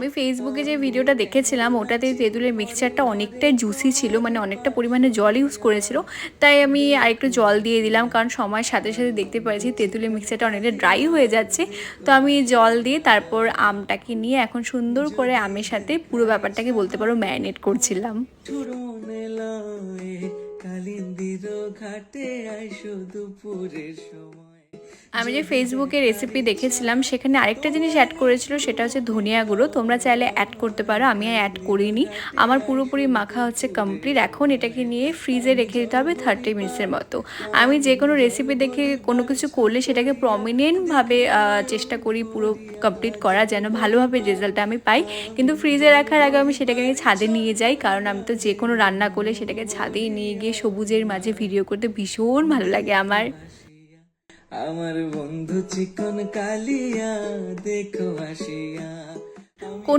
আমি ফেসবুকে যে ভিডিওটা দেখেছিলাম ওটাতে তেঁতুলের মিক্সচারটা অনেকটাই জুসি ছিল, মানে অনেকটা পরিমাণে জল ইউজ করেছিল, তাই আমি আরেকটু জল দিয়ে দিলাম, কারণ সময়ের সাথে সাথে দেখতে পাচ্ছি তেঁতুলের মিক্সচারটা অনেকটা ড্রাই হয়ে যাচ্ছে। তো আমি জল দিয়ে তারপর আমটাকে নিয়ে এখন সুন্দর করে আমের সাথে পুরো ব্যাপারটাকে বলতে পারো ম্যারিনেট করছিলাম। আমি যে ফেসবুকে রেসিপি দেখেছিলাম সেখানে আরেকটা জিনিস অ্যাড করেছিল, সেটা হচ্ছে ধনিয়া গুঁড়ো। তোমরা চাইলে অ্যাড করতে পারো, আমি অ্যাড করিনি। আমার পুরোপুরি মাখা হচ্ছে কমপ্লিট। এখন এটাকে নিয়ে ফ্রিজে রেখে দিতে হবে 30 মিনিটসের মতো। আমি যে কোনো রেসিপি দেখে কোনো কিছু করলে সেটাকে প্রমিনেন্টভাবে চেষ্টা করি পুরো কমপ্লিট করা, যেন ভালোভাবে রেজাল্টটা আমি পাই। কিন্তু ফ্রিজে রাখার আগে আমি সেটাকে ছাদে নিয়ে যাই, কারণ আমি তো যে কোনো রান্না করলে সেটাকে ছাদেই নিয়ে গিয়ে সবুজের মাঝে ভিডিও করতে ভীষণ ভালো লাগে আমার। আমার বন্ধু চিকন কালিয়া দেখো আসিয়া।